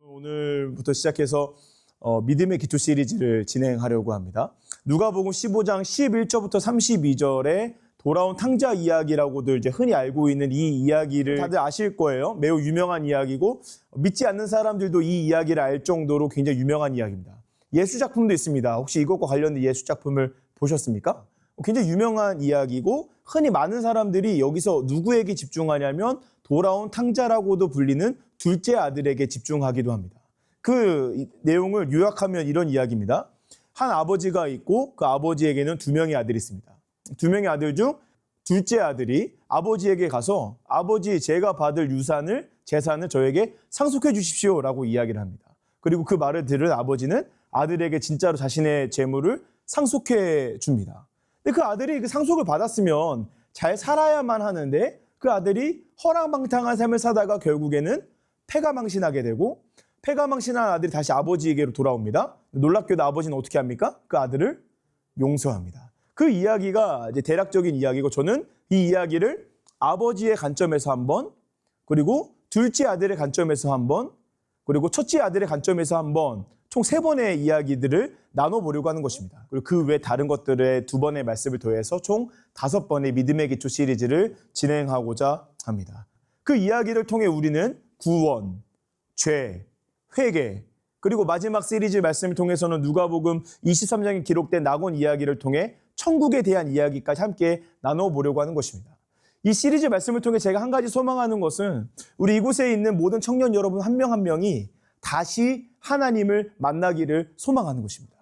오늘부터 시작해서 믿음의 기초 시리즈를 진행하려고 합니다. 누가복음 15장 11절부터 32절에 돌아온 탕자 이야기라고들 이제 흔히 알고 있는 이 이야기를 다들 아실 거예요. 매우 유명한 이야기고 믿지 않는 사람들도 이 이야기를 알 정도로 굉장히 유명한 이야기입니다. 예수 작품도 있습니다. 혹시 이것과 관련된 예수 작품을 보셨습니까? 굉장히 유명한 이야기고 흔히 많은 사람들이 여기서 누구에게 집중하냐면 돌아온 탕자라고도 불리는 둘째 아들에게 집중하기도 합니다. 그 내용을 요약하면 이런 이야기입니다. 한 아버지가 있고 그 아버지에게는 두 명의 아들이 있습니다. 두 명의 아들 중 둘째 아들이 아버지에게 가서 아버지 제가 받을 재산을 저에게 상속해 주십시오 라고 이야기를 합니다. 그리고 그 말을 들은 아버지는 아들에게 진짜로 자신의 재물을 상속해 줍니다. 근데 그 아들이 그 상속을 받았으면 잘 살아야만 하는데 그 아들이 허랑방탕한 삶을 사다가 결국에는 패가망신하게 되고 패가망신한 아들이 다시 아버지에게로 돌아옵니다. 놀랍게도 아버지는 어떻게 합니까? 그 아들을 용서합니다. 그 이야기가 이제 대략적인 이야기고 저는 이 이야기를 아버지의 관점에서 한 번, 그리고 둘째 아들의 관점에서 한 번, 그리고 첫째 아들의 관점에서 한 번, 총 3번의 이야기들을 나눠보려고 하는 것입니다. 그리고 그 외 다른 것들의 2번의 말씀을 더해서 총 5번의 믿음의 기초 시리즈를 진행하고자 합니다. 그 이야기를 통해 우리는 구원, 죄, 회개, 그리고 마지막 시리즈 말씀을 통해서는 누가복음 23장에 기록된 낙원 이야기를 통해 천국에 대한 이야기까지 함께 나눠보려고 하는 것입니다. 이 시리즈 말씀을 통해 제가 한 가지 소망하는 것은 우리 이곳에 있는 모든 청년 여러분 한 명 한 명이 다시 하나님을 만나기를 소망하는 것입니다.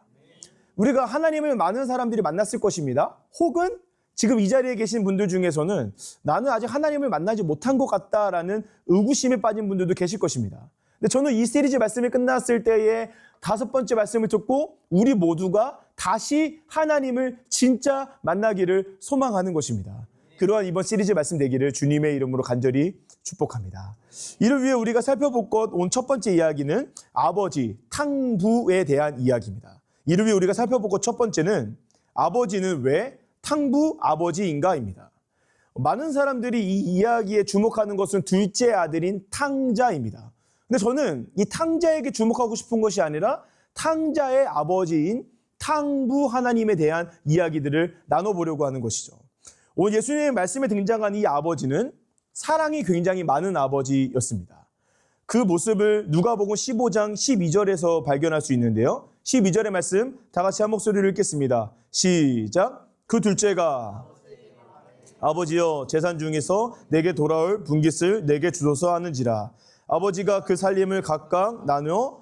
우리가 하나님을 많은 사람들이 만났을 것입니다. 혹은 지금 이 자리에 계신 분들 중에서는 나는 아직 하나님을 만나지 못한 것 같다라는 의구심에 빠진 분들도 계실 것입니다. 근데 저는 이 시리즈 말씀이 끝났을 때에 5번째 말씀을 듣고 우리 모두가 다시 하나님을 진짜 만나기를 소망하는 것입니다. 그러한 이번 시리즈 말씀 되기를 주님의 이름으로 간절히 축복합니다. 이를 위해 우리가 살펴볼 것 온 첫 번째 이야기는 아버지, 탕부에 대한 이야기입니다. 이를 위해 우리가 살펴볼 것 첫 번째는 아버지는 왜 탕부 아버지인가입니다. 많은 사람들이 이 이야기에 주목하는 것은 둘째 아들인 탕자입니다. 근데 저는 이 탕자에게 주목하고 싶은 것이 아니라 탕자의 아버지인 탕부 하나님에 대한 이야기들을 나눠보려고 하는 것이죠. 오늘 예수님의 말씀에 등장한 이 아버지는 사랑이 굉장히 많은 아버지였습니다. 그 모습을 누가복음 15장 12절에서 발견할 수 있는데요. 12절의 말씀 다 같이 한 목소리로 읽겠습니다. 시작. 그 둘째가 아버지여 재산 중에서 내게 돌아올 분깃을 내게 주소서 하는지라. 아버지가 그 살림을 각각 나누어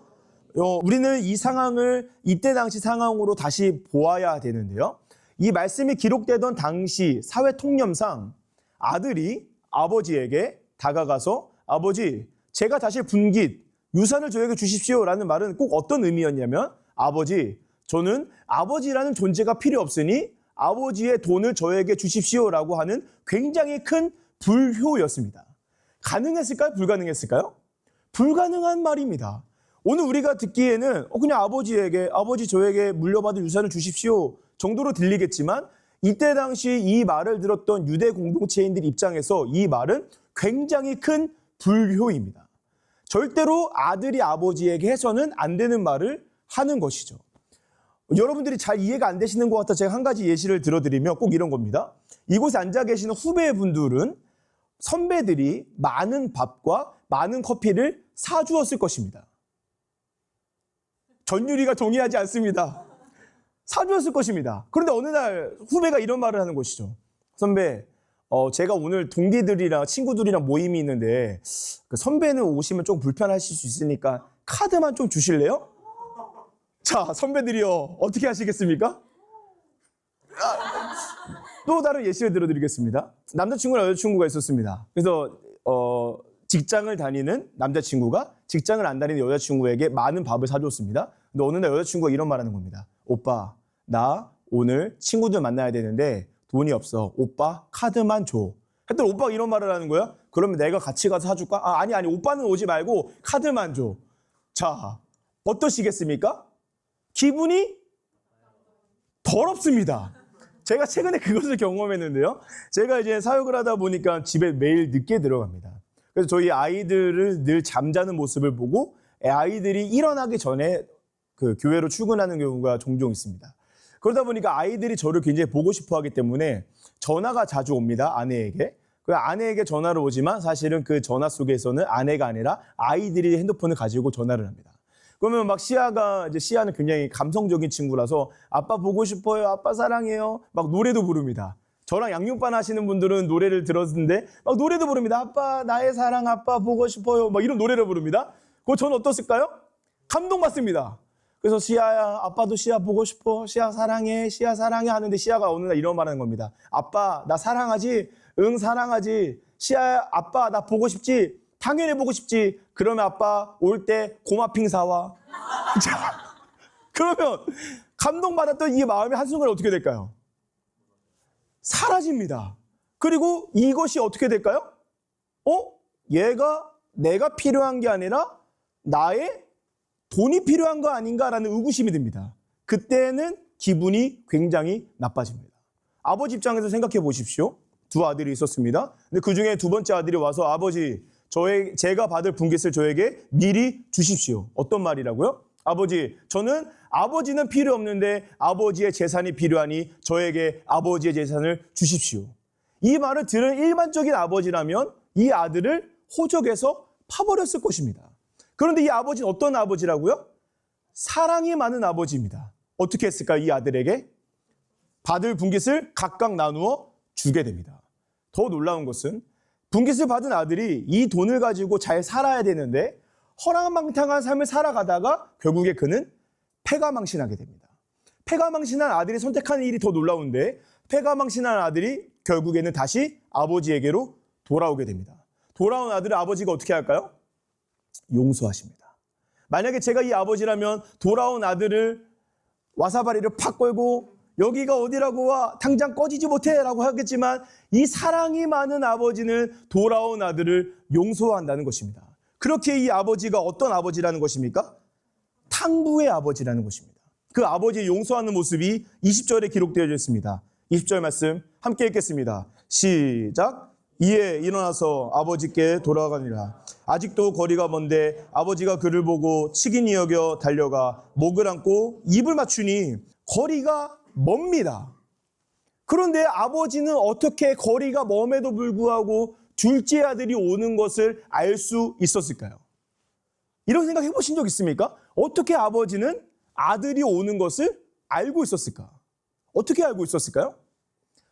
우리는 이 상황을 이때 당시 상황으로 다시 보아야 되는데요. 이 말씀이 기록되던 당시 사회 통념상 아들이 아버지에게 다가가서 아버지 제가 다시 분깃 유산을 저에게 주십시오라는 말은 꼭 어떤 의미였냐면 아버지 저는 아버지라는 존재가 필요 없으니 아버지의 돈을 저에게 주십시오라고 하는 굉장히 큰 불효였습니다. 가능했을까요? 불가능했을까요? 불가능한 말입니다. 오늘 우리가 듣기에는 그냥 아버지 저에게 물려받은 유산을 주십시오 정도로 들리겠지만 이때 당시 이 말을 들었던 유대 공동체인들 입장에서 이 말은 굉장히 큰 불효입니다. 절대로 아들이 아버지에게 해서는 안 되는 말을 하는 것이죠. 여러분들이 잘 이해가 안 되시는 것 같아 제가 한 가지 예시를 들어드리면 꼭 이런 겁니다. 이곳에 앉아 계시는 후배분들은 선배들이 많은 밥과 많은 커피를 사주었을 것입니다. 전율이가 동의하지 않습니다. 사주었을 것입니다. 그런데 어느 날 후배가 이런 말을 하는 것이죠. 선배, 제가 오늘 동기들이랑 친구들이랑 모임이 있는데 그 선배는 오시면 좀 불편하실 수 있으니까 카드만 좀 주실래요? 자, 선배들이요. 어떻게 하시겠습니까? 또 다른 예시를 들어드리겠습니다. 남자친구랑 여자친구가 있었습니다. 그래서 직장을 다니는 남자친구가 직장을 안 다니는 여자친구에게 많은 밥을 사줬습니다. 근데 어느 날 여자친구가 이런 말 하는 겁니다. 오빠, 나 오늘 친구들 만나야 되는데 돈이 없어. 오빠 카드만 줘. 했더니 오빠가 이런 말을 하는 거야. 그러면 내가 같이 가서 사줄까? 아니 오빠는 오지 말고 카드만 줘. 자, 어떠시겠습니까? 기분이 더럽습니다. 제가 최근에 그것을 경험했는데요. 제가 이제 사역을 하다 보니까 집에 매일 늦게 들어갑니다. 그래서 저희 아이들을 늘 잠자는 모습을 보고 아이들이 일어나기 전에 그 교회로 출근하는 경우가 종종 있습니다. 그러다 보니까 아이들이 저를 굉장히 보고 싶어 하기 때문에 전화가 자주 옵니다. 아내에게. 그 아내에게 전화를 오지만 사실은 그 전화 속에서는 아내가 아니라 아이들이 핸드폰을 가지고 전화를 합니다. 그러면 막 시아는 굉장히 감성적인 친구라서 아빠 보고 싶어요. 아빠 사랑해요. 막 노래도 부릅니다. 저랑 양육반 하시는 분들은 노래를 들었는데 막 노래도 부릅니다. 아빠 나의 사랑 아빠 보고 싶어요. 막 이런 노래를 부릅니다. 그거 저는 어떻을까요? 감동받습니다. 그래서 시아야 아빠도 시아 보고 싶어. 시아 사랑해. 시아 사랑해 하는데 시아가 어느 날 이런 말 하는 겁니다. 아빠 나 사랑하지? 응 사랑하지. 시아야 아빠 나 보고 싶지? 당연히 보고 싶지. 그러면 아빠 올 때 고마핑 사와. 자, 그러면 감동받았던 이 마음이 한순간에 어떻게 될까요? 사라집니다. 그리고 이것이 어떻게 될까요? 내가 필요한 게 아니라 나의 돈이 필요한 거 아닌가라는 의구심이 듭니다. 그때는 기분이 굉장히 나빠집니다. 아버지 입장에서 생각해 보십시오. 두 아들이 있었습니다. 근데 그 중에 두 번째 아들이 와서 아버지, 제가 받을 분깃을 저에게 미리 주십시오. 어떤 말이라고요? 아버지, 저는 아버지는 필요 없는데 아버지의 재산이 필요하니 저에게 아버지의 재산을 주십시오. 이 말을 들은 일반적인 아버지라면 이 아들을 호적에서 파버렸을 것입니다. 그런데 이 아버지는 어떤 아버지라고요? 사랑이 많은 아버지입니다. 어떻게 했을까요? 이 아들에게 받을 분깃을 각각 나누어 주게 됩니다. 더 놀라운 것은 분깃을 받은 아들이 이 돈을 가지고 잘 살아야 되는데 허랑방탕한 삶을 살아가다가 결국에 그는 패가망신하게 됩니다. 패가망신한 아들이 선택한 일이 더 놀라운데 패가망신한 아들이 결국에는 다시 아버지에게로 돌아오게 됩니다. 돌아온 아들을 아버지가 어떻게 할까요? 용서하십니다. 만약에 제가 이 아버지라면 돌아온 아들을 와사바리를 팍 걸고 여기가 어디라고 와 당장 꺼지지 못해 라고 하겠지만 이 사랑이 많은 아버지는 돌아온 아들을 용서한다는 것입니다. 그렇게 이 아버지가 어떤 아버지라는 것입니까? 탕부의 아버지라는 것입니다. 그 아버지의 용서하는 모습이 20절에 기록되어 있습니다. 20절 말씀 함께 읽겠습니다. 시작. 이에 일어나서 아버지께 돌아가니라. 아직도 거리가 먼데 아버지가 그를 보고 치긴이 여겨 달려가 목을 안고 입을 맞추니 거리가 멉니다. 그런데 아버지는 어떻게 거리가 멉에도 불구하고 둘째 아들이 오는 것을 알 수 있었을까요? 이런 생각 해보신 적 있습니까? 어떻게 아버지는 아들이 오는 것을 알고 있었을까? 어떻게 알고 있었을까요?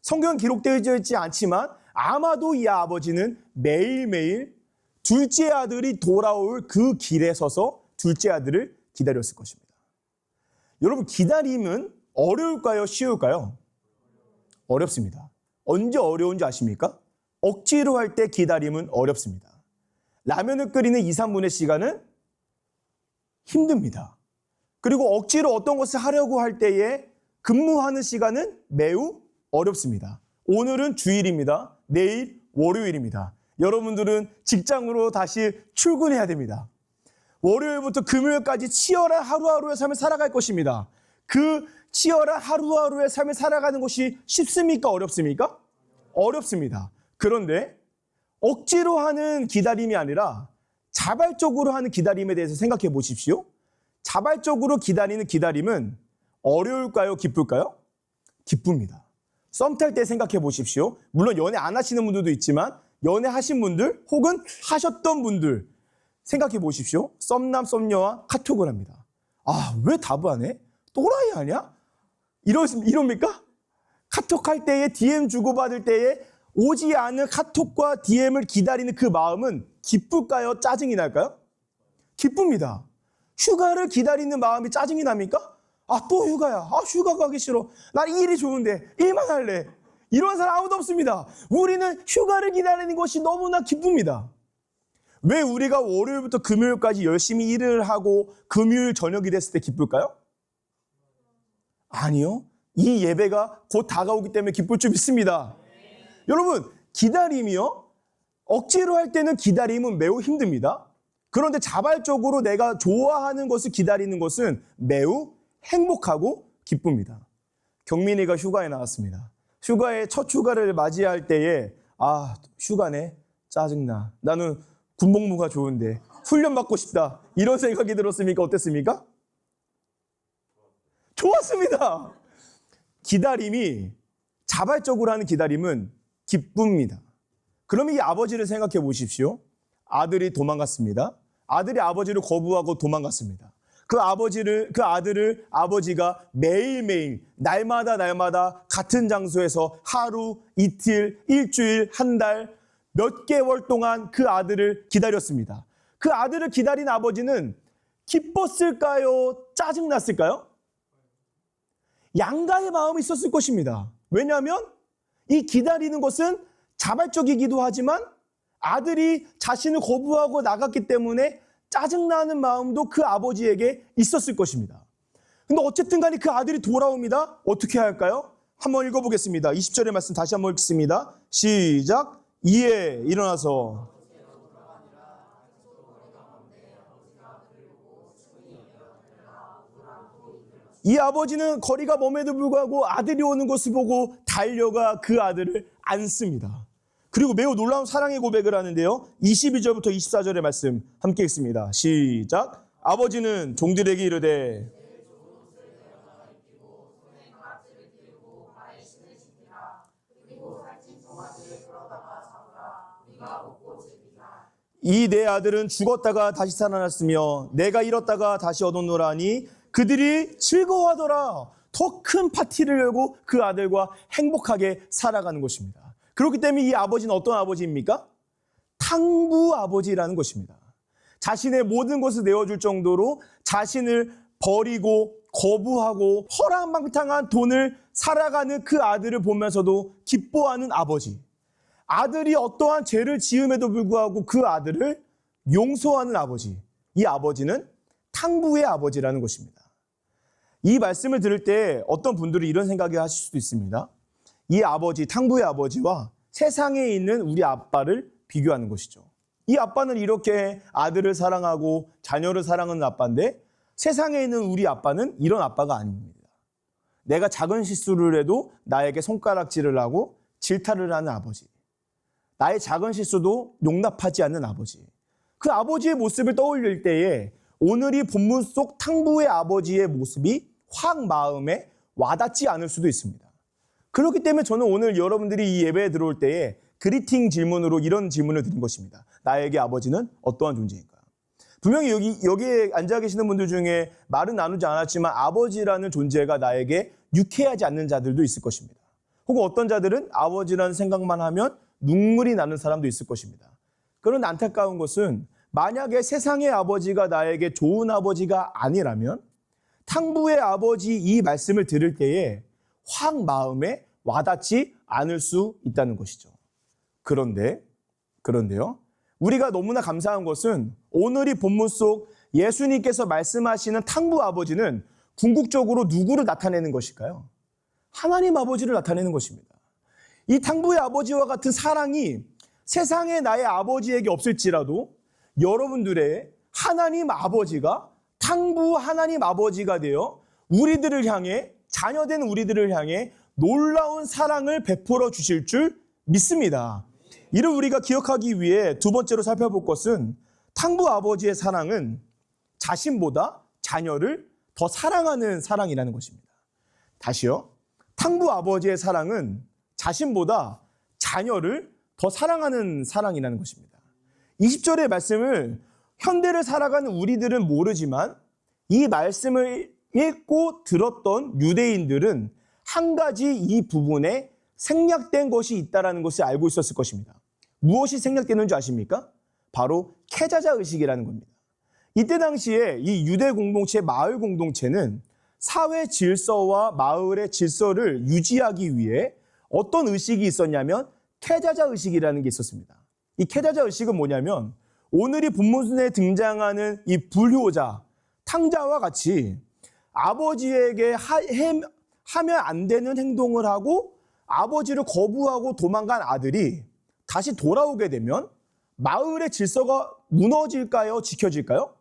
성경은 기록되어 있지 않지만 아마도 이 아버지는 매일매일 둘째 아들이 돌아올 그 길에 서서 둘째 아들을 기다렸을 것입니다. 여러분, 기다림은 어려울까요? 쉬울까요? 어렵습니다. 언제 어려운지 아십니까? 억지로 할 때 기다림은 어렵습니다. 라면을 끓이는 2, 3분의 시간은 힘듭니다. 그리고 억지로 어떤 것을 하려고 할 때에 근무하는 시간은 매우 어렵습니다. 오늘은 주일입니다. 내일 월요일입니다. 여러분들은 직장으로 다시 출근해야 됩니다. 월요일부터 금요일까지 치열한 하루하루의 삶을 살아갈 것입니다. 그 치열한 하루하루의 삶을 살아가는 것이 쉽습니까? 어렵습니까? 어렵습니다. 그런데 억지로 하는 기다림이 아니라 자발적으로 하는 기다림에 대해서 생각해 보십시오. 자발적으로 기다리는 기다림은 어려울까요? 기쁠까요? 기쁩니다. 썸 탈 때 생각해 보십시오. 물론 연애 안 하시는 분들도 있지만 연애하신 분들 혹은 하셨던 분들 생각해 보십시오. 썸남 썸녀와 카톡을 합니다. 아, 왜 답을 안 해? 또라이 아니야? 이럽니까? 카톡할 때에 DM 주고받을 때에 오지 않은 카톡과 DM을 기다리는 그 마음은 기쁠까요? 짜증이 날까요? 기쁩니다. 휴가를 기다리는 마음이 짜증이 납니까? 아, 또 휴가야. 아, 휴가 가기 싫어. 난 일이 좋은데 일만 할래. 이런 사람 아무도 없습니다. 우리는 휴가를 기다리는 것이 너무나 기쁩니다. 왜 우리가 월요일부터 금요일까지 열심히 일을 하고 금요일 저녁이 됐을 때 기쁠까요? 아니요. 이 예배가 곧 다가오기 때문에 기쁠 줄 믿습니다. 여러분, 기다림이요. 억지로 할 때는 기다림은 매우 힘듭니다. 그런데 자발적으로 내가 좋아하는 것을 기다리는 것은 매우 행복하고 기쁩니다. 경민이가 휴가에 나왔습니다. 휴가에 첫 휴가를 맞이할 때에 아, 휴가네. 짜증나. 나는 군복무가 좋은데 훈련받고 싶다. 이런 생각이 들었습니까? 어땠습니까? 좋았습니다. 기다림이, 자발적으로 하는 기다림은 기쁩니다. 그러면 이 아버지를 생각해 보십시오. 아들이 도망갔습니다. 아들이 아버지를 거부하고 도망갔습니다. 그 아들을 아버지가 매일매일, 날마다 같은 장소에서 하루, 이틀, 일주일, 한 달, 몇 개월 동안 그 아들을 기다렸습니다. 그 아들을 기다린 아버지는 기뻤을까요? 짜증났을까요? 양가의 마음이 있었을 것입니다. 왜냐하면 이 기다리는 것은 자발적이기도 하지만 아들이 자신을 거부하고 나갔기 때문에 짜증나는 마음도 그 아버지에게 있었을 것입니다. 근데 어쨌든 간에 그 아들이 돌아옵니다. 어떻게 할까요? 한번 읽어보겠습니다. 20절의 말씀 다시 한번 읽습니다. 시작. 이에 일어나서 이 아버지는 거리가 먼에도 불구하고 아들이 오는 것을 보고 달려가 그 아들을 안습니다. 그리고 매우 놀라운 사랑의 고백을 하는데요. 22절부터 24절의 말씀 함께 읽습니다. 시작. 아버지는 종들에게 이르되 이 내 아들은 죽었다가 다시 살아났으며 내가 잃었다가 다시 얻었노라니 그들이 즐거워하더라. 더 큰 파티를 열고 그 아들과 행복하게 살아가는 것입니다. 그렇기 때문에 이 아버지는 어떤 아버지입니까? 탕부 아버지라는 것입니다. 자신의 모든 것을 내어줄 정도로 자신을 버리고 거부하고 허랑방탕한 돈을 살아가는 그 아들을 보면서도 기뻐하는 아버지. 아들이 어떠한 죄를 지음에도 불구하고 그 아들을 용서하는 아버지. 이 아버지는 탕부의 아버지라는 것입니다. 이 말씀을 들을 때 어떤 분들은 이런 생각을 하실 수도 있습니다. 이 아버지, 탕부의 아버지와 세상에 있는 우리 아빠를 비교하는 것이죠. 이 아빠는 이렇게 아들을 사랑하고 자녀를 사랑하는 아빠인데 세상에 있는 우리 아빠는 이런 아빠가 아닙니다. 내가 작은 실수를 해도 나에게 손가락질을 하고 질타를 하는 아버지. 나의 작은 실수도 용납하지 않는 아버지. 그 아버지의 모습을 떠올릴 때에 오늘 이 본문 속 탕부의 아버지의 모습이 확 마음에 와닿지 않을 수도 있습니다. 그렇기 때문에 저는 오늘 여러분들이 이 예배에 들어올 때에 그리팅 질문으로 이런 질문을 드린 것입니다. 나에게 아버지는 어떠한 존재인가? 분명히 여기에 앉아 계시는 분들 중에 말은 나누지 않았지만 아버지라는 존재가 나에게 유쾌하지 않는 자들도 있을 것입니다. 혹은 어떤 자들은 아버지라는 생각만 하면 눈물이 나는 사람도 있을 것입니다. 그런 안타까운 것은 만약에 세상의 아버지가 나에게 좋은 아버지가 아니라면 탕부의 아버지 이 말씀을 들을 때에 확 마음에 와닿지 않을 수 있다는 것이죠. 그런데요. 우리가 너무나 감사한 것은 오늘 이 본문 속 예수님께서 말씀하시는 탕부 아버지는 궁극적으로 누구를 나타내는 것일까요? 하나님 아버지를 나타내는 것입니다. 이 탕부의 아버지와 같은 사랑이 세상에 나의 아버지에게 없을지라도 여러분들의 하나님 아버지가 탕부 하나님 아버지가 되어 우리들을 향해 자녀된 우리들을 향해 놀라운 사랑을 베풀어 주실 줄 믿습니다. 이를 우리가 기억하기 위해 두 번째로 살펴볼 것은 탕부 아버지의 사랑은 자신보다 자녀를 더 사랑하는 사랑이라는 것입니다. 다시요. 탕부 아버지의 사랑은 자신보다 자녀를 더 사랑하는 사랑이라는 것입니다. 20절의 말씀을 현대를 살아가는 우리들은 모르지만 이 말씀을 읽고 들었던 유대인들은 한 가지 이 부분에 생략된 것이 있다는 것을 알고 있었을 것입니다. 무엇이 생략되는 줄 아십니까? 바로 케자자 의식이라는 겁니다. 이때 당시에 이 유대 공동체, 마을 공동체는 사회 질서와 마을의 질서를 유지하기 위해 어떤 의식이 있었냐면 케자자 의식이라는 게 있었습니다. 이 케자자 의식은 뭐냐면 오늘 이 본문에 등장하는 이 불효자, 탕자와 같이 아버지에게 하면 안 되는 행동을 하고 아버지를 거부하고 도망간 아들이 다시 돌아오게 되면 마을의 질서가 무너질까요? 지켜질까요?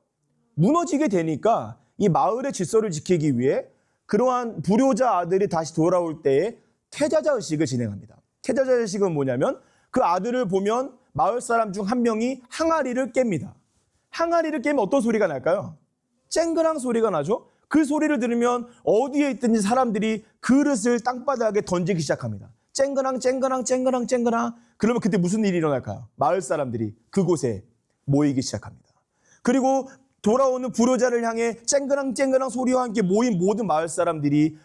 무너지게 되니까 이 마을의 질서를 지키기 위해 그러한 불효자 아들이 다시 돌아올 때에 케자자 의식을 진행합니다. 케자자 의식은 뭐냐면 그 아들을 보면 마을 사람 중 한 명이 항아리를 깹니다. 항아리를 깨면 어떤 소리가 날까요? 쨍그랑 소리가 나죠. 그 소리를 들으면 어디에 있든지 사람들이 그릇을 땅바닥에 던지기 시작합니다. 쨍그랑 쨍그랑 쨍그랑 쨍그랑. 그러면 그때 무슨 일이 일어날까요? 마을 사람들이 그곳에 모이기 시작합니다. 그리고 돌아오는 불효자를 향해 쨍그랑 쨍그랑 소리와 함께 모인 모든 마을 사람들이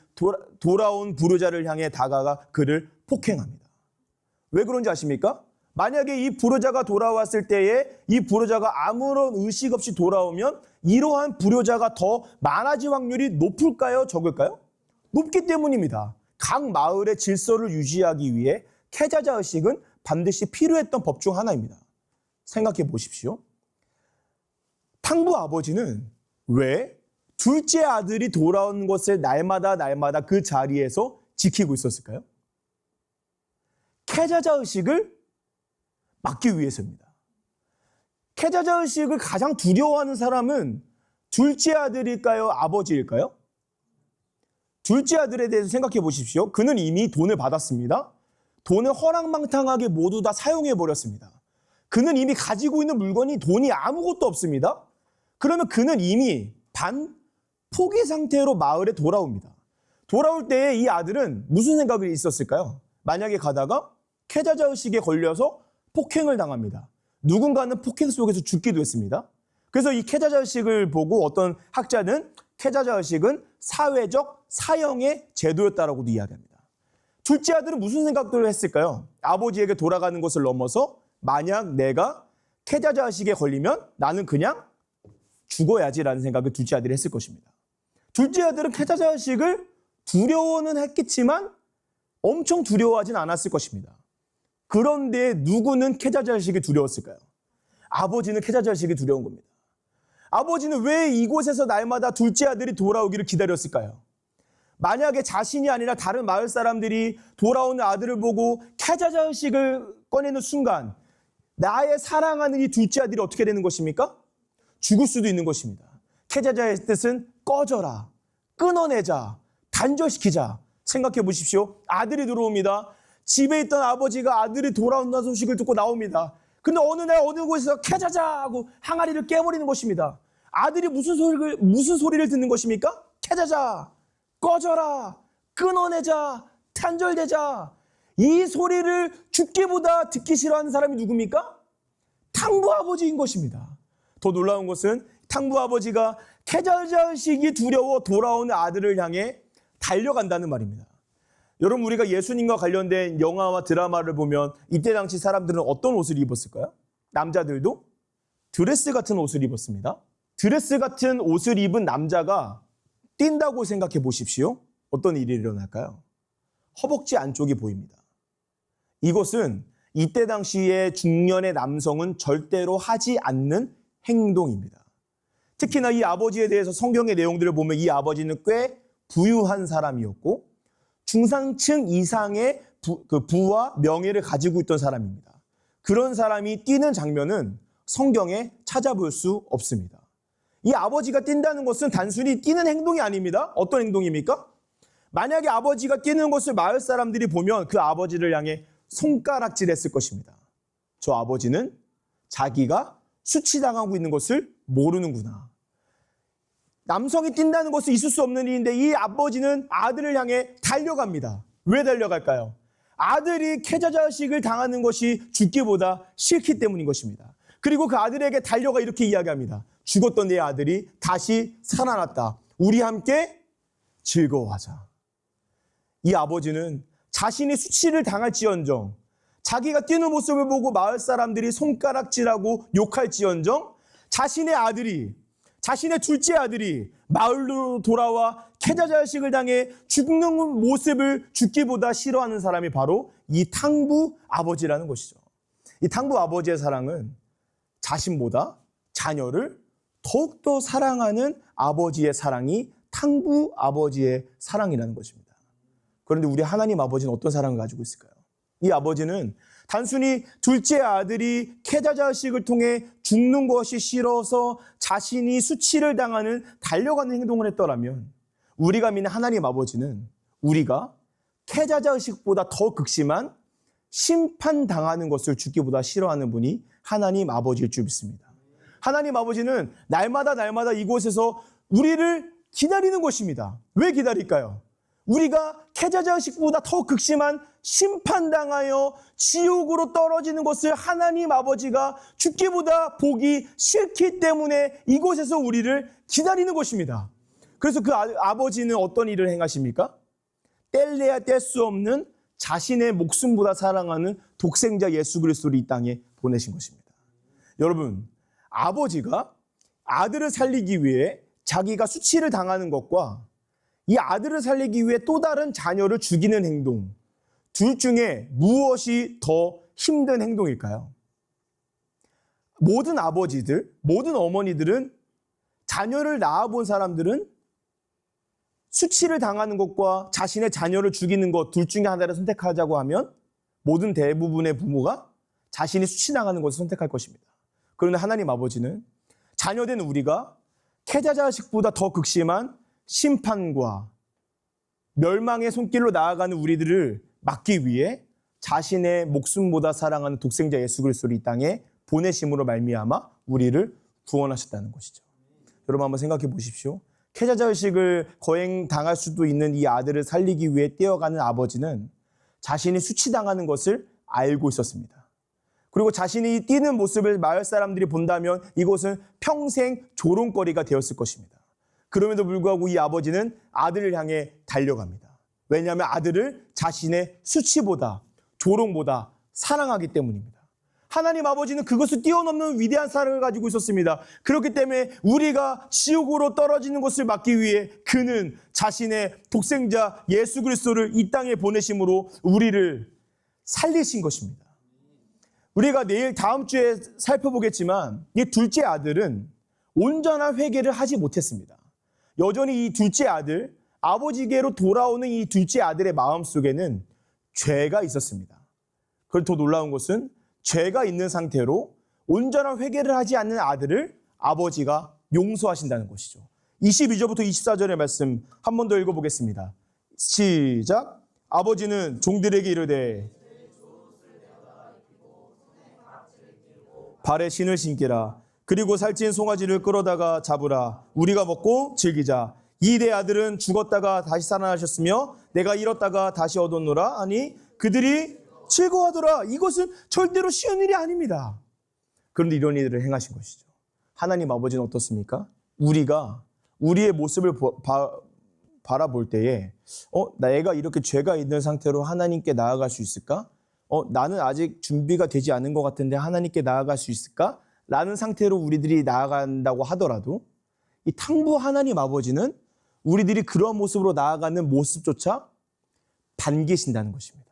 돌아온 불효자를 향해 다가가 그를 폭행합니다. 왜 그런지 아십니까? 만약에 이 불효자가 돌아왔을 때에 이 불효자가 아무런 의식 없이 돌아오면 이러한 불효자가 더 많아질 확률이 높을까요? 적을까요? 높기 때문입니다. 각 마을의 질서를 유지하기 위해 캐자자 의식은 반드시 필요했던 법 중 하나입니다. 생각해 보십시오. 탕부 아버지는 왜 둘째 아들이 돌아온 것을 날마다 그 자리에서 지키고 있었을까요? 캐자자 의식을 막기 위해서입니다. 캐자자 의식을 가장 두려워하는 사람은 둘째 아들일까요? 아버지일까요? 둘째 아들에 대해서 생각해 보십시오. 그는 이미 돈을 받았습니다. 돈을 허랑방탕하게 모두 다 사용해 버렸습니다. 그는 이미 가지고 있는 물건이 돈이 아무것도 없습니다. 그러면 그는 이미 포기 상태로 마을에 돌아옵니다. 돌아올 때에 이 아들은 무슨 생각이 있었을까요? 만약에 가다가 캐자자 의식에 걸려서 폭행을 당합니다. 누군가는 폭행 속에서 죽기도 했습니다. 그래서 이 캐자자 의식을 보고 어떤 학자는 캐자자 의식은 사회적 사형의 제도였다라고도 이야기합니다. 둘째 아들은 무슨 생각들을 했을까요? 아버지에게 돌아가는 것을 넘어서 만약 내가 캐자자 의식에 걸리면 나는 그냥 죽어야지라는 생각을 둘째 아들이 했을 것입니다. 둘째 아들은 캐자자 의식을 두려워는 했겠지만 엄청 두려워하진 않았을 것입니다. 그런데 누구는 캐자자 의식이 두려웠을까요? 아버지는 캐자자 의식이 두려운 겁니다. 아버지는 왜 이곳에서 날마다 둘째 아들이 돌아오기를 기다렸을까요? 만약에 자신이 아니라 다른 마을 사람들이 돌아오는 아들을 보고 캐자자 의식을 꺼내는 순간 나의 사랑하는 이 둘째 아들이 어떻게 되는 것입니까? 죽을 수도 있는 것입니다. 캐자자의 뜻은 꺼져라, 끊어내자, 단절시키자. 생각해 보십시오. 아들이 들어옵니다. 집에 있던 아버지가 아들이 돌아온다는 소식을 듣고 나옵니다. 근데 어느 날 어느 곳에서 캐자자 하고 항아리를 깨버리는 것입니다. 아들이 무슨 소리를 듣는 것입니까? 캐자자, 꺼져라, 끊어내자, 단절되자. 이 소리를 죽기보다 듣기 싫어하는 사람이 누굽니까? 탕부 아버지인 것입니다. 더 놀라운 것은 탕부 아버지가 캐자자 의식이 두려워 돌아오는 아들을 향해 달려간다는 말입니다. 여러분, 우리가 예수님과 관련된 영화와 드라마를 보면 이때 당시 사람들은 어떤 옷을 입었을까요? 남자들도 드레스 같은 옷을 입었습니다. 드레스 같은 옷을 입은 남자가 뛴다고 생각해 보십시오. 어떤 일이 일어날까요? 허벅지 안쪽이 보입니다. 이것은 이때 당시의 중년의 남성은 절대로 하지 않는 행동입니다. 특히나 이 아버지에 대해서 성경의 내용들을 보면 이 아버지는 꽤 부유한 사람이었고 중산층 이상의 부와 명예를 가지고 있던 사람입니다. 그런 사람이 뛰는 장면은 성경에 찾아볼 수 없습니다. 이 아버지가 뛴다는 것은 단순히 뛰는 행동이 아닙니다. 어떤 행동입니까? 만약에 아버지가 뛰는 것을 마을 사람들이 보면 그 아버지를 향해 손가락질했을 것입니다. 저 아버지는 자기가 수치당하고 있는 것을 모르는구나. 남성이 뛴다는 것은 있을 수 없는 일인데 이 아버지는 아들을 향해 달려갑니다. 왜 달려갈까요? 아들이 캐자자식을 당하는 것이 죽기보다 싫기 때문인 것입니다. 그리고 그 아들에게 달려가 이렇게 이야기합니다. 죽었던 내 아들이 다시 살아났다. 우리 함께 즐거워하자. 이 아버지는 자신이 수치를 당할지언정, 자기가 뛰는 모습을 보고 마을 사람들이 손가락질하고 욕할지언정, 자신의 둘째 아들이 마을로 돌아와 캐자자식을 당해 죽는 모습을 죽기보다 싫어하는 사람이 바로 이 탕부 아버지라는 것이죠. 이 탕부 아버지의 사랑은 자신보다 자녀를 더욱더 사랑하는 아버지의 사랑이 탕부 아버지의 사랑이라는 것입니다. 그런데 우리 하나님 아버지는 어떤 사랑을 가지고 있을까요? 이 아버지는 단순히 둘째 아들이 캐자자식을 통해 죽는 것이 싫어서 자신이 수치를 당하는 달려가는 행동을 했더라면 우리가 믿는 하나님 아버지는 우리가 캐자자식보다 더 극심한 심판당하는 것을 죽기보다 싫어하는 분이 하나님 아버지일 줄 믿습니다. 하나님 아버지는 날마다 날마다 이곳에서 우리를 기다리는 것입니다. 왜 기다릴까요? 우리가 캐자자식보다 더 극심한 심판당하여 지옥으로 떨어지는 것을 하나님 아버지가 죽기보다 보기 싫기 때문에 이곳에서 우리를 기다리는 것입니다. 그래서 그 아버지는 어떤 일을 행하십니까? 뗄래야 뗄 수 없는 자신의 목숨보다 사랑하는 독생자 예수 그리스도를 이 땅에 보내신 것입니다. 여러분, 아버지가 아들을 살리기 위해 자기가 수치를 당하는 것과 이 아들을 살리기 위해 또 다른 자녀를 죽이는 행동, 둘 중에 무엇이 더 힘든 행동일까요? 모든 아버지들, 모든 어머니들은 자녀를 낳아본 사람들은 수치를 당하는 것과 자신의 자녀를 죽이는 것 둘 중에 하나를 선택하자고 하면 모든 대부분의 부모가 자신이 수치당하는 것을 선택할 것입니다. 그런데 하나님 아버지는 자녀된 우리가 캐자자식보다 더 극심한 심판과 멸망의 손길로 나아가는 우리들을 막기 위해 자신의 목숨보다 사랑하는 독생자 예수 그리스도를 이 땅에 보내심으로 말미암아 우리를 구원하셨다는 것이죠. 여러분 한번 생각해 보십시오. 캐자자식을 거행당할 수도 있는 이 아들을 살리기 위해 뛰어가는 아버지는 자신이 수치당하는 것을 알고 있었습니다. 그리고 자신이 뛰는 모습을 마을 사람들이 본다면 이곳은 평생 조롱거리가 되었을 것입니다. 그럼에도 불구하고 이 아버지는 아들을 향해 달려갑니다. 왜냐하면 아들을 자신의 수치보다 조롱보다 사랑하기 때문입니다. 하나님 아버지는 그것을 뛰어넘는 위대한 사랑을 가지고 있었습니다. 그렇기 때문에 우리가 지옥으로 떨어지는 것을 막기 위해 그는 자신의 독생자 예수 그리스도를 이 땅에 보내심으로 우리를 살리신 것입니다. 우리가 내일 다음 주에 살펴보겠지만 이 둘째 아들은 온전한 회개를 하지 못했습니다. 여전히 이 둘째 아들, 아버지께로 돌아오는 이 둘째 아들의 마음속에는 죄가 있었습니다. 그리고 더 놀라운 것은 죄가 있는 상태로 온전한 회개를 하지 않는 아들을 아버지가 용서하신다는 것이죠. 22절부터 24절의 말씀 한 번 더 읽어보겠습니다. 시작. 아버지는 종들에게 이르되 발에 신을 신기라. 그리고 살찐 송아지를 끌어다가 잡으라. 우리가 먹고 즐기자. 이 내 아들은 죽었다가 다시 살아나셨으며 내가 잃었다가 다시 얻었노라. 아니 그들이 즐거워하더라. 이것은 절대로 쉬운 일이 아닙니다. 그런데 이런 일을 행하신 것이죠. 하나님 아버지는 어떻습니까? 우리가 우리의 모습을 바라볼 때에 내가 이렇게 죄가 있는 상태로 하나님께 나아갈 수 있을까? 나는 아직 준비가 되지 않은 것 같은데 하나님께 나아갈 수 있을까? 라는 상태로 우리들이 나아간다고 하더라도 이 탕부 하나님 아버지는 우리들이 그런 모습으로 나아가는 모습조차 반기신다는 것입니다.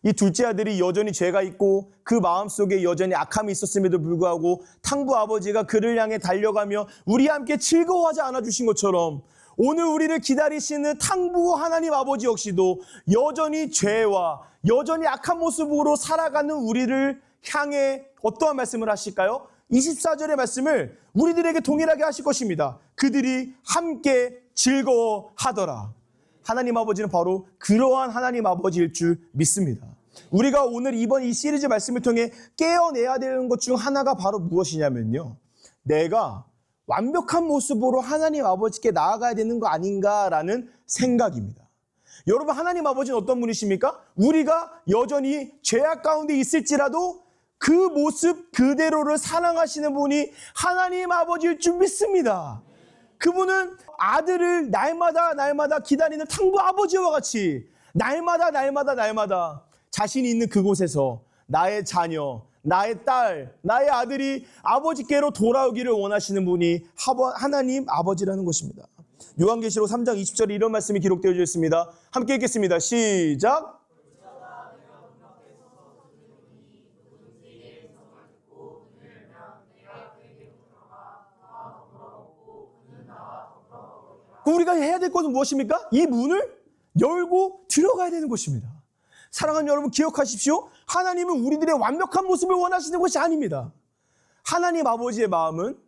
이 둘째 아들이 여전히 죄가 있고 그 마음속에 여전히 악함이 있었음에도 불구하고 탕부 아버지가 그를 향해 달려가며 우리와 함께 즐거워하지 않아 주신 것처럼 오늘 우리를 기다리시는 탕부 하나님 아버지 역시도 여전히 죄와 여전히 악한 모습으로 살아가는 우리를 향해 어떠한 말씀을 하실까요? 24절의 말씀을 우리들에게 동일하게 하실 것입니다. 그들이 함께 즐거워하더라. 하나님 아버지는 바로 그러한 하나님 아버지일 줄 믿습니다. 우리가 오늘 이번 이 시리즈 말씀을 통해 깨어내야 되는 것 중 하나가 바로 무엇이냐면요. 내가 완벽한 모습으로 하나님 아버지께 나아가야 되는 거 아닌가라는 생각입니다. 여러분 하나님 아버지는 어떤 분이십니까? 우리가 여전히 죄악 가운데 있을지라도 그 모습 그대로를 사랑하시는 분이 하나님 아버지일 줄 믿습니다. 그분은 아들을 날마다 기다리는 탕부 아버지와 같이 날마다 자신이 있는 그곳에서 나의 자녀, 나의 딸, 나의 아들이 아버지께로 돌아오기를 원하시는 분이 하나님 아버지라는 것입니다. 요한계시록 3장 20절에 이런 말씀이 기록되어 있습니다. 함께 읽겠습니다. 시작. 우리가 해야 될 것은 무엇입니까? 이 문을 열고 들어가야 되는 것입니다. 사랑하는 여러분 기억하십시오. 하나님은 우리들의 완벽한 모습을 원하시는 것이 아닙니다. 하나님 아버지의 마음은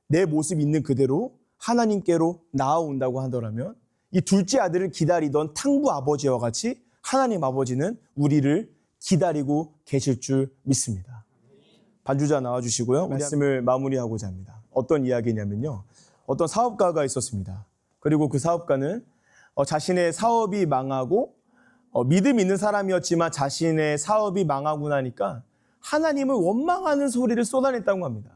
내 모습 있는 그대로 하나님께로 나아온다고 하더라면 이 둘째 아들을 기다리던 탕부 아버지와 같이 하나님 아버지는 우리를 기다리고 계실 줄 믿습니다. 반주자 나와주시고요. 말씀을 마무리하고자 합니다. 어떤 이야기냐면요. 어떤 사업가가 있었습니다. 그리고 그 사업가는 자신의 사업이 망하고 믿음 있는 사람이었지만 자신의 사업이 망하고 나니까 하나님을 원망하는 소리를 쏟아냈다고 합니다.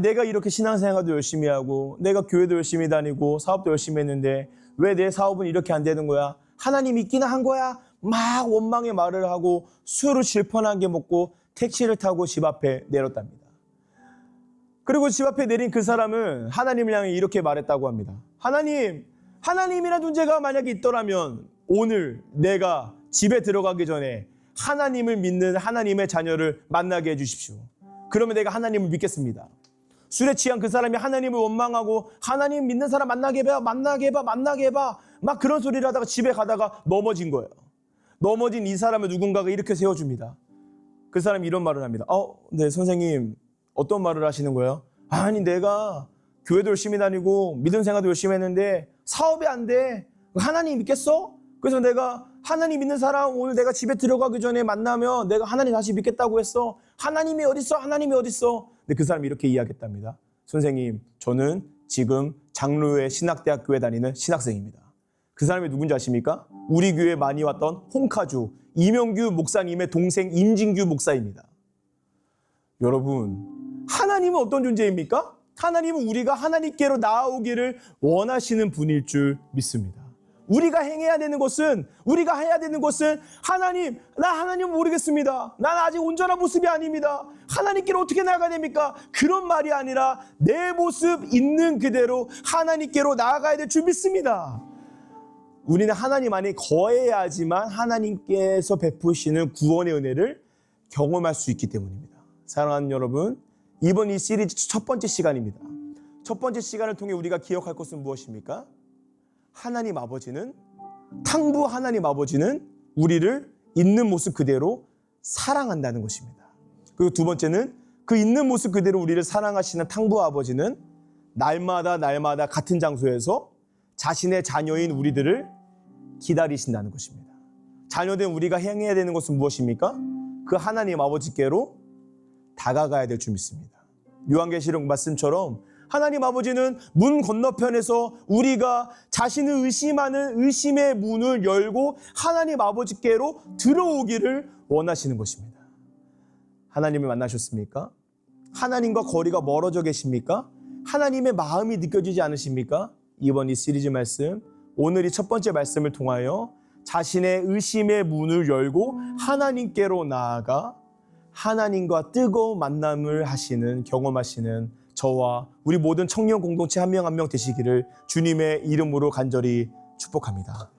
내가 이렇게 신앙생활도 열심히 하고 내가 교회도 열심히 다니고 사업도 열심히 했는데 왜 내 사업은 이렇게 안 되는 거야? 하나님이 있기나 한 거야? 막 원망의 말을 하고 술을 질펀하게 먹고 택시를 타고 집 앞에 내렸답니다. 그리고 집 앞에 내린 그 사람은 하나님을 향해 이렇게 말했다고 합니다. 하나님이라는 존재가 만약에 있더라면 오늘 내가 집에 들어가기 전에 하나님을 믿는 하나님의 자녀를 만나게 해주십시오. 그러면 내가 하나님을 믿겠습니다. 술에 취한 그 사람이 하나님을 원망하고 하나님 믿는 사람 만나게 해봐 막 그런 소리를 하다가 집에 가다가 넘어진 거예요. 넘어진 이 사람을 누군가가 이렇게 세워줍니다. 그 사람이 이런 말을 합니다. 네 선생님 어떤 말을 하시는 거예요? 아니 내가 교회도 열심히 다니고 믿음 생활도 열심히 했는데 사업이 안 돼. 하나님 믿겠어? 그래서 내가 하나님 믿는 사람 오늘 내가 집에 들어가기 전에 만나면 내가 하나님 다시 믿겠다고 했어. 하나님이 어딨어? 하나님이 어딨어? 근데 그 사람이 이렇게 이야기했답니다. 선생님, 저는 지금 장로회 신학대학교에 다니는 신학생입니다. 그 사람이 누군지 아십니까? 우리 교회에 많이 왔던 홍카주 이명규 목사님의 동생 임진규 목사입니다. 여러분, 하나님은 어떤 존재입니까? 하나님은 우리가 하나님께로 나아오기를 원하시는 분일 줄 믿습니다. 우리가 해야 되는 것은 하나님, 나 하나님 모르겠습니다. 난 아직 온전한 모습이 아닙니다. 하나님께로 어떻게 나아가야 됩니까? 그런 말이 아니라 내 모습 있는 그대로 하나님께로 나아가야 될 줄 믿습니다. 우리는 하나님 안에 거해야지만 하나님께서 베푸시는 구원의 은혜를 경험할 수 있기 때문입니다. 사랑하는 여러분, 이번 이 시리즈 첫 번째 시간입니다. 첫 번째 시간을 통해 우리가 기억할 것은 무엇입니까? 탕부 하나님 아버지는 우리를 있는 모습 그대로 사랑한다는 것입니다. 그리고 두 번째는 그 있는 모습 그대로 우리를 사랑하시는 탕부 아버지는 날마다 같은 장소에서 자신의 자녀인 우리들을 기다리신다는 것입니다. 자녀된 우리가 행해야 되는 것은 무엇입니까? 그 하나님 아버지께로 다가가야 될 줄 믿습니다. 요한계시록 말씀처럼 하나님 아버지는 문 건너편에서 우리가 자신을 의심하는 의심의 문을 열고 하나님 아버지께로 들어오기를 원하시는 것입니다. 하나님을 만나셨습니까? 하나님과 거리가 멀어져 계십니까? 하나님의 마음이 느껴지지 않으십니까? 이번 이 시리즈 말씀, 오늘 이 첫 번째 말씀을 통하여 자신의 의심의 문을 열고 하나님께로 나아가 하나님과 뜨거운 만남을 경험하시는 저와 우리 모든 청년 공동체 한 명 한 명 되시기를 주님의 이름으로 간절히 축복합니다.